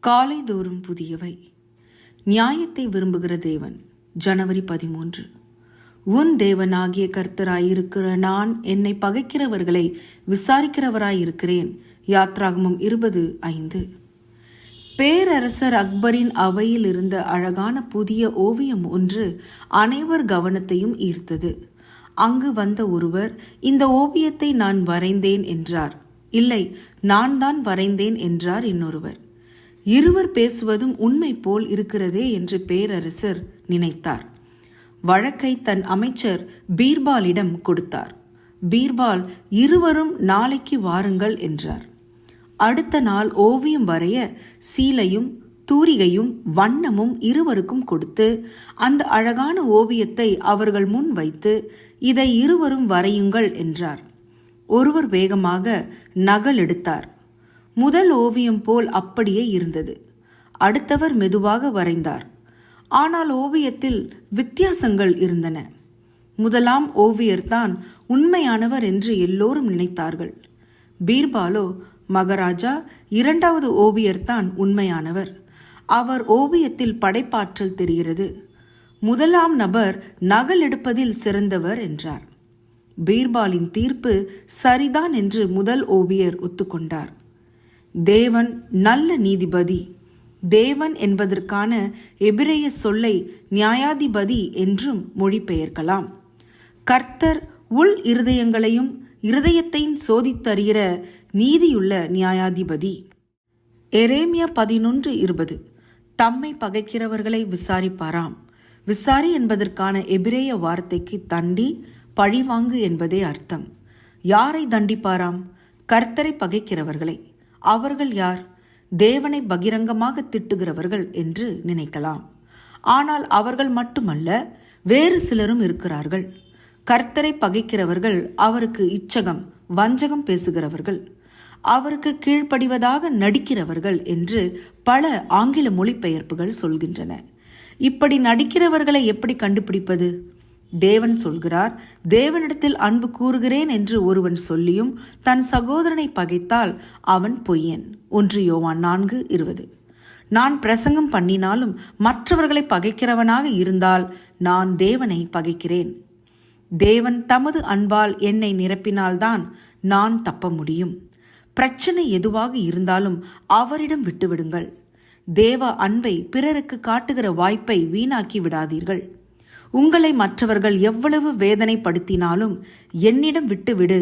காலைதோறும் புதியவை. நியாயத்தை விரும்புகிற தேவன். ஜனவரி 13. உன் தேவனாகிய கர்த்தராயிருக்கிற நான் என்னை பகைக்கிறவர்களை விசாரிக்கிறவராயிருக்கிறேன். யாத்ராகமம் 20:5. பேரரசர் அக்பரின் அவையில் இருந்த அழகான புதிய ஓவியம் ஒன்று அனைவர் கவனத்தையும் ஈர்த்தது. அங்கு வந்த ஒருவர், இந்த ஓவியத்தை நான் வரைந்தேன் என்றார். இல்லை, நான் தான் வரைந்தேன் என்றார் இன்னொருவர். இருவர் பேசுவதும் உண்மை போல் இருக்கிறதே என்று பேரரசர் நினைத்தார். வழக்கை தன் அமைச்சர் பீர்பாலிடம் கொடுத்தார். பீர்பால், இருவரும் நாளைக்கு வாருங்கள் என்றார். அடுத்த நாள் ஓவியம் வரைய சீலையும் தூரிகையும் வண்ணமும் இருவருக்கும் கொடுத்து அந்த அழகான ஓவியத்தை அவர்கள் முன் வைத்து, இதை இருவரும் வரையுங்கள் என்றார். ஒருவர் வேகமாக நகல் எடுத்தார். முதல் ஓவியம் போல் அப்படியே இருந்தது. அடுத்தவர் மெதுவாக வரைந்தார். ஆனால் ஓவியத்தில் வித்தியாசங்கள் இருந்தன. முதலாம் ஓவியர்தான் உண்மையானவர் என்று எல்லோரும் நினைத்தார்கள். பீர்பாலோ, மகாராஜா, இரண்டாவது ஓவியர்தான் உண்மையானவர். அவர் ஓவியத்தில் படைப்பாற்றல் தெரிகிறது. முதலாம் நபர் நகல் எடுப்பதில் சிறந்தவர் என்றார். பீர்பாலின் தீர்ப்பு சரிதான் என்று முதல் ஓவியர் ஒத்துக்கொண்டார். தேவன் நல்ல நீதிபதி. தேவன் என்பதற்கான எபிரேய சொல்லை நியாயாதிபதி என்றும் மொழிபெயர்க்கலாம். கர்த்தர் உள் இருதயங்களையும் இருதயத்தையும் சோதித்தறிகிற நீதியுள்ள நியாயாதிபதி. எரேமியா 11:20. தம்மை பகைக்கிறவர்களை விசாரிப்பாராம். விசாரி என்பதற்கான எபிரேய வார்த்தைக்கு தண்டி, பழிவாங்கு என்பதே அர்த்தம். யாரை தண்டிப்பாராம்? கர்த்தரை பகைக்கிறவர்களை. அவர்கள் யார்? தேவனை பகிரங்கமாக திட்டுகிறவர்கள் என்று நினைக்கலாம். ஆனால் அவர்கள் மட்டுமல்ல, வேறு சிலரும் இருக்கிறார்கள். கர்த்தரை பகைக்கிறவர்கள் அவருக்கு இச்சகம், வஞ்சகம் பேசுகிறவர்கள், அவருக்கு கீழ்ப்படிவதாக நடிக்கிறவர்கள் என்று பல ஆங்கில மொழிபெயர்ப்புகள் சொல்கின்றன. இப்படி நடிக்கிறவர்களை எப்படி கண்டுபிடிப்பது? தேவன் சொல்கிறார், தேவனிடத்தில் அன்பு கூறுகிறேன் என்று ஒருவன் சொல்லியும் தன் சகோதரனை பகைத்தால் அவன் பொய்யன். 1 யோவான் 4:20. நான் பிரசங்கம் பண்ணினாலும் மற்றவர்களை பகைக்கிறவனாக இருந்தால் நான் தேவனை பகைக்கிறேன். தேவன் தமது அன்பால் என்னை நிரப்பினால்தான் நான் தப்ப முடியும். பிரச்சனை எதுவாக இருந்தாலும் அவரிடம் விட்டுவிடுங்கள். தேவ அன்பை பிறருக்கு காட்டுகிற வாய்ப்பை வீணாக்கி விடாதீர்கள். உங்களை மற்றவர்கள் எவ்வளவு வேதனைப்படுத்தினாலும் என்னிடம் விட்டுவிடு,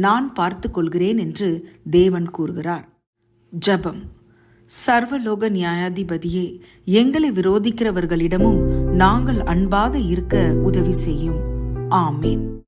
நான் பார்த்து கொள்கிறேன் என்று தேவன் கூறுகிறார். ஜெபம். சர்வலோக நியாயாதிபதியே, எங்களை விரோதிக்கிறவர்களிடமும் நாங்கள் அன்பாக இருக்க உதவி செய்யும். ஆமேன்.